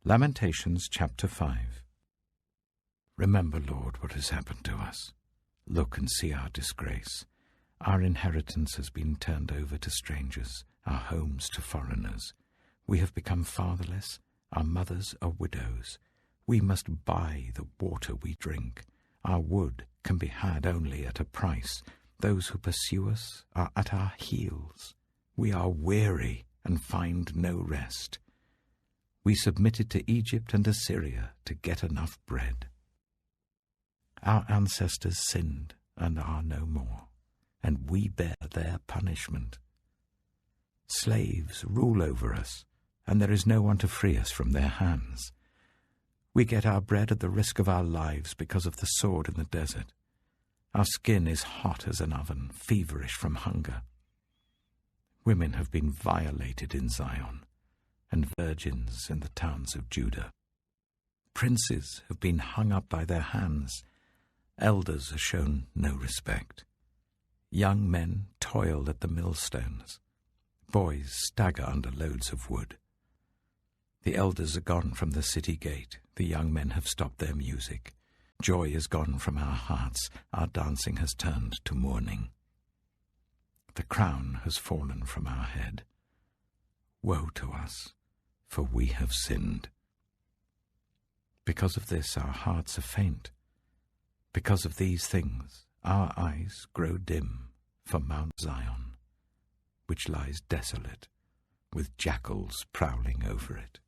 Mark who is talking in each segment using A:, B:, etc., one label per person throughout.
A: Lamentations chapter 5. Remember, Lord, what has happened to us. Look and see our disgrace. Our inheritance has been turned over to strangers, our homes to foreigners. We have become fatherless, our mothers are widows. We must buy the water we drink. Our wood can be had only at a price. Those who pursue us are at our heels. We are weary and find no rest. We submitted to Egypt and Assyria to get enough bread. Our ancestors sinned and are no more, and we bear their punishment. Slaves rule over us, and there is no one to free us from their hands. We get our bread at the risk of our lives because of the sword in the desert. Our skin is hot as an oven, feverish from hunger. Women have been violated in Zion, and virgins in the towns of Judah. Princes have been hung up by their hands. Elders are shown no respect. Young men toil at the millstones. Boys stagger under loads of wood. The elders are gone from the city gate. The young men have stopped their music. Joy is gone from our hearts. Our dancing has turned to mourning. The crown has fallen from our head. Woe to us, for we have sinned. Because of this, our hearts are faint. Because of these things, our eyes grow dim for Mount Zion, which lies desolate, with jackals prowling over it.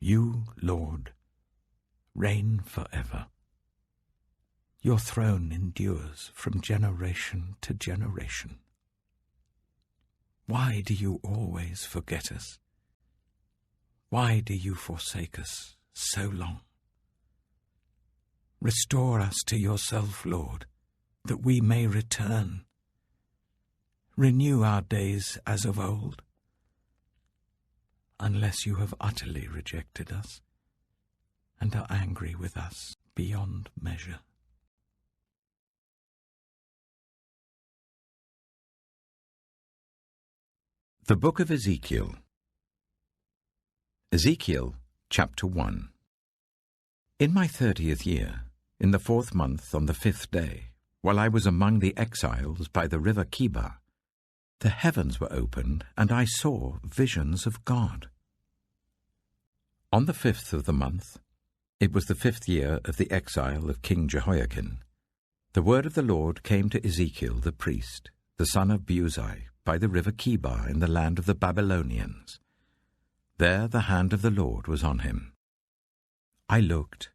A: You, Lord, reign forever. Your throne endures from generation to generation. Why do you always forget us? Why do you forsake us so long? Restore us to yourself, Lord, that we may return. Renew our days as of old. Unless you have utterly rejected us and are angry with us beyond measure. The Book of Ezekiel. Ezekiel, chapter 1. In my 30th year, in the 4th month, on the 5th day, while I was among the exiles by the river Kibar, the heavens were opened, and I saw visions of God. On the 5th of the month, it was the 5th year of the exile of King Jehoiakim, the word of the Lord came to Ezekiel the priest, the son of Buzi, by the river Kibar in the land of the Babylonians. There the hand of the Lord was on him. I looked,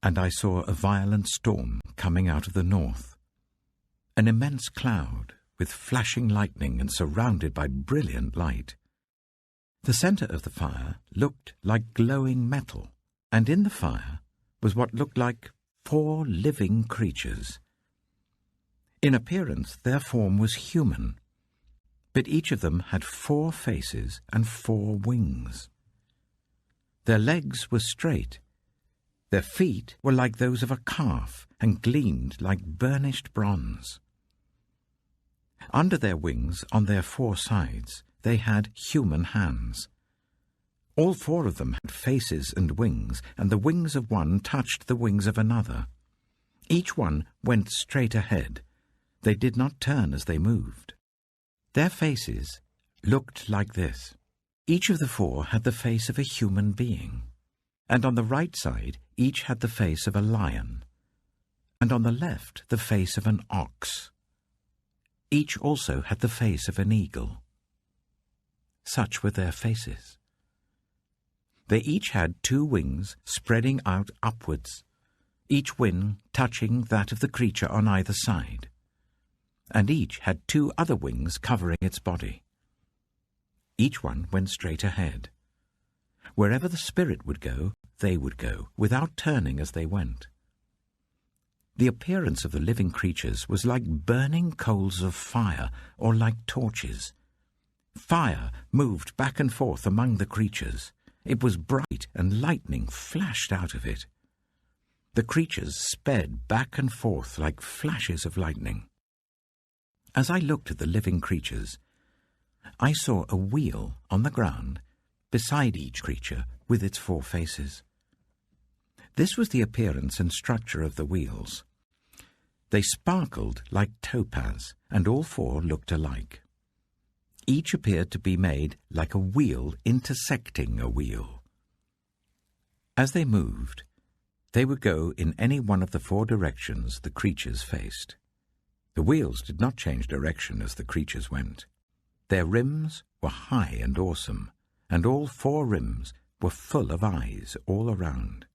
A: and I saw a violent storm coming out of the north, an immense cloud with flashing lightning and surrounded by brilliant light. The center of the fire looked like glowing metal, and in the fire was what looked like 4 living creatures. In appearance their form was human, but each of them had 4 faces and 4 wings. Their legs were straight. Their feet were like those of a calf and gleamed like burnished bronze. Under their wings, on their 4 sides, they had human hands. All 4 of them had faces and wings, and the wings of one touched the wings of another. Each one went straight ahead. They did not turn as they moved. Their faces looked like this. Each of the 4 had the face of a human being, and on the right side each had the face of a lion, and on the left the face of an ox. Each also had the face of an eagle. Such were their faces. They each had 2 wings spreading out upwards, each wing touching that of the creature on either side, and each had 2 other wings covering its body. Each one went straight ahead. Wherever the spirit would go, they would go, without turning as they went. The appearance of the living creatures was like burning coals of fire, or like torches. Fire moved back and forth among the creatures. It was bright, and lightning flashed out of it. The creatures sped back and forth like flashes of lightning. As I looked at the living creatures, I saw a wheel on the ground, beside each creature with its 4 faces. This was the appearance and structure of the wheels. They sparkled like topaz, and all 4 looked alike. Each appeared to be made like a wheel intersecting a wheel. As they moved, they would go in any one of the 4 directions the creatures faced. The wheels did not change direction as the creatures went. Their rims were high and awesome, and all 4 rims were full of eyes all around.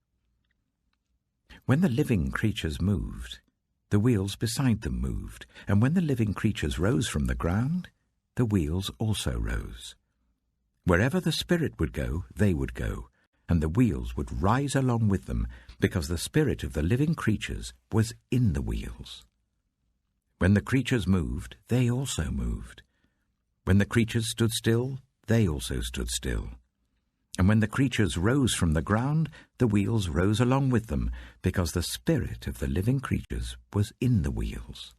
A: When the living creatures moved, the wheels beside them moved, and when the living creatures rose from the ground, the wheels also rose. Wherever the spirit would go, they would go, and the wheels would rise along with them, because the spirit of the living creatures was in the wheels. When the creatures moved, they also moved. When the creatures stood still, they also stood still. And when the creatures rose from the ground, the wheels rose along with them, because the spirit of the living creatures was in the wheels.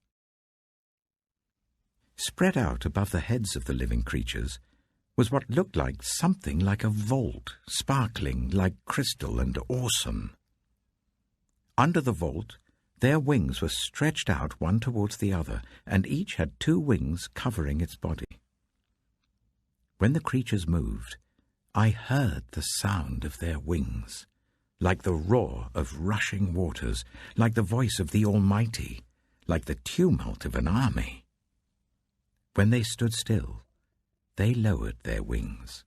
A: Spread out above the heads of the living creatures was what looked like something like a vault, sparkling like crystal and awesome. Under the vault, their wings were stretched out one towards the other, and each had 2 wings covering its body. When the creatures moved, I heard the sound of their wings, like the roar of rushing waters, like the voice of the Almighty, like the tumult of an army. When they stood still, they lowered their wings.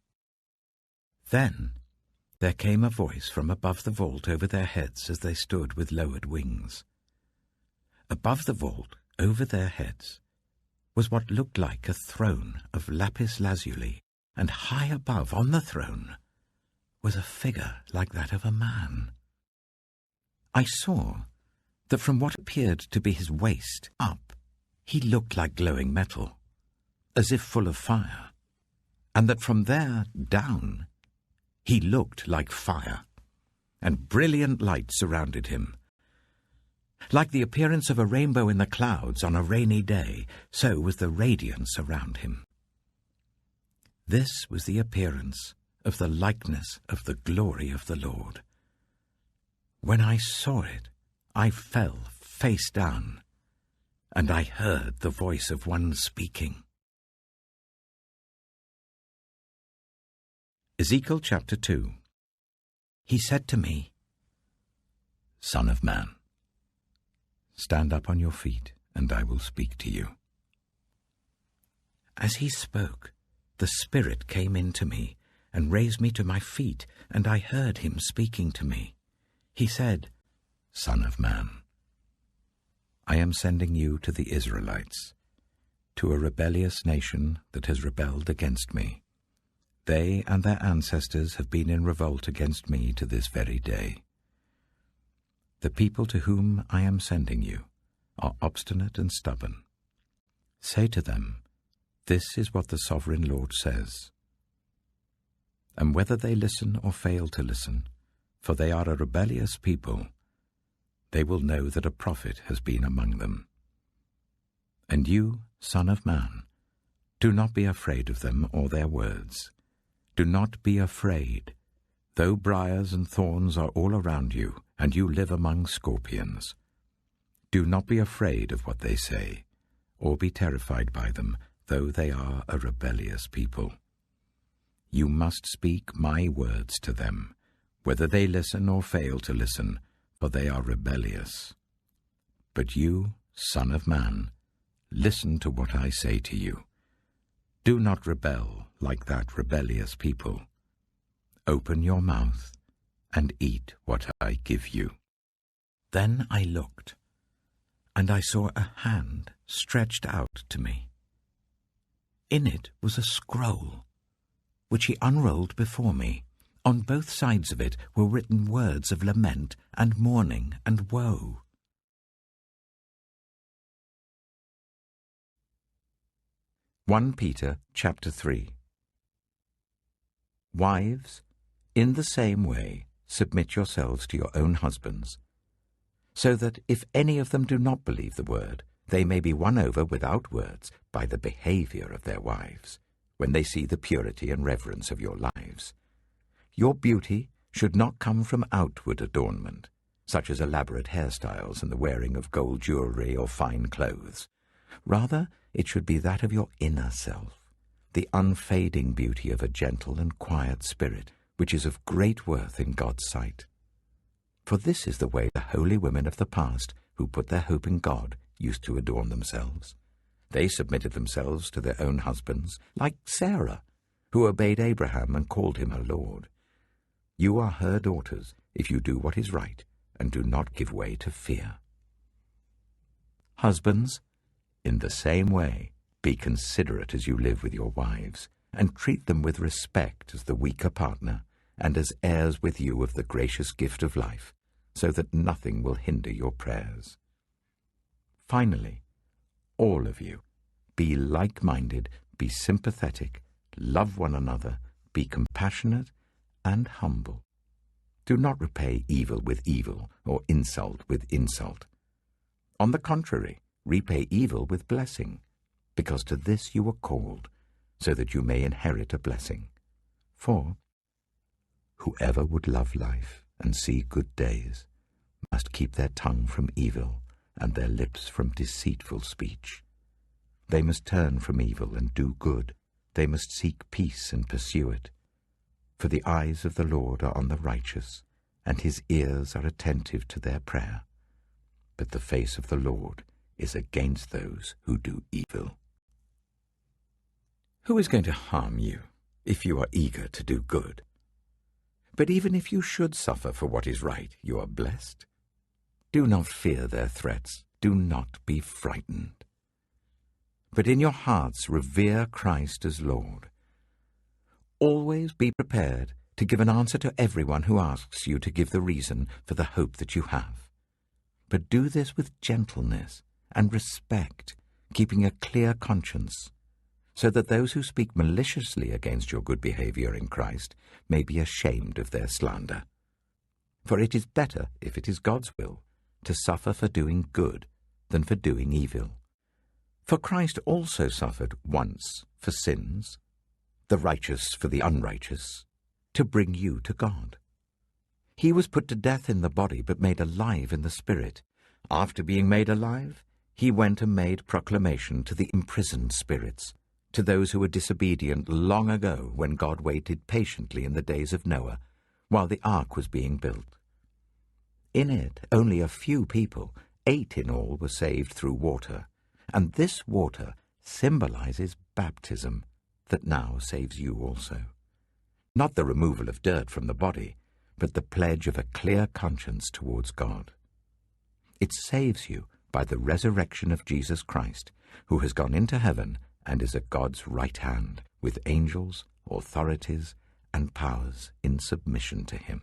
A: Then there came a voice from above the vault over their heads as they stood with lowered wings. Above the vault, over their heads, was what looked like a throne of lapis lazuli, and high above, on the throne, was a figure like that of a man. I saw that from what appeared to be his waist up, he looked like glowing metal, as if full of fire, and that from there down he looked like fire, and brilliant light surrounded him. Like the appearance of a rainbow in the clouds on a rainy day, so was the radiance around him. This was the appearance of the likeness of the glory of the Lord. When I saw it, I fell face down, and I heard the voice of one speaking. Ezekiel chapter 2. He said to me, Son of man, stand up on your feet, and I will speak to you. As he spoke, the Spirit came into me and raised me to my feet, and I heard him speaking to me. He said, Son of man, I am sending you to the Israelites, to a rebellious nation that has rebelled against me. They and their ancestors have been in revolt against me to this very day. The people to whom I am sending you are obstinate and stubborn. Say to them, This is what the sovereign Lord says. And whether they listen or fail to listen, for they are a rebellious people, they will know that a prophet has been among them. And you, Son of man, do not be afraid of them or their words. Do not be afraid, though briars and thorns are all around you, and you live among scorpions. Do not be afraid of what they say, or be terrified by them, though they are a rebellious people. You must speak my words to them, whether they listen or fail to listen, for they are rebellious. But you, Son of man, listen to what I say to you. Do not rebel like that rebellious people. Open your mouth and eat what I give you. Then I looked, and I saw a hand stretched out to me. In it was a scroll, which he unrolled before me. On both sides of it were written words of lament and mourning and woe. Peter chapter 3. Wives, in the same way, submit yourselves to your own husbands, so that if any of them do not believe the word, they may be won over without words by the behavior of their wives, when they see the purity and reverence of your lives. Your beauty should not come from outward adornment, such as elaborate hairstyles and the wearing of gold jewelry or fine clothes. Rather, it should be that of your inner self, the unfading beauty of a gentle and quiet spirit, which is of great worth in God's sight. For this is the way the holy women of the past, who put their hope in God, used to adorn themselves. They submitted themselves to their own husbands, like Sarah, who obeyed Abraham and called him her Lord. You are her daughters if you do what is right and do not give way to fear. Husbands, in the same way, be considerate as you live with your wives, and treat them with respect as the weaker partner and as heirs with you of the gracious gift of life, so that nothing will hinder your prayers. Finally, all of you, be like-minded, be sympathetic, love one another, be compassionate and humble. Do not repay evil with evil or insult with insult. On the contrary, repay evil with blessing, because to this you were called, so that you may inherit a blessing. For whoever would love life and see good days must keep their tongue from evil and their lips from deceitful speech. They must turn from evil and do good. They must seek peace and pursue it. For the eyes of the Lord are on the righteous, and his ears are attentive to their prayer. But the face of the Lord is against those who do evil. Who is going to harm you if you are eager to do good? But even if you should suffer for what is right, you are blessed. Do not fear their threats. Do not be frightened. But in your hearts revere Christ as Lord. Always be prepared to give an answer to everyone who asks you to give the reason for the hope that you have. But do this with gentleness and respect, keeping a clear conscience, so that those who speak maliciously against your good behavior in Christ may be ashamed of their slander. For it is better, if it is God's will, to suffer for doing good than for doing evil. For Christ also suffered once for sins, the righteous for the unrighteous, to bring you to God. He was put to death in the body, but made alive in the spirit. After being made alive, he went and made proclamation to the imprisoned spirits, to those who were disobedient long ago when God waited patiently in the days of Noah, while the ark was being built. In it, only a few people, 8 in all, were saved through water, and this water symbolizes baptism, that now saves you also. Not the removal of dirt from the body, but the pledge of a clear conscience towards God. It saves you by the resurrection of Jesus Christ, who has gone into heaven and is at God's right hand, with angels, authorities, and powers in submission to him.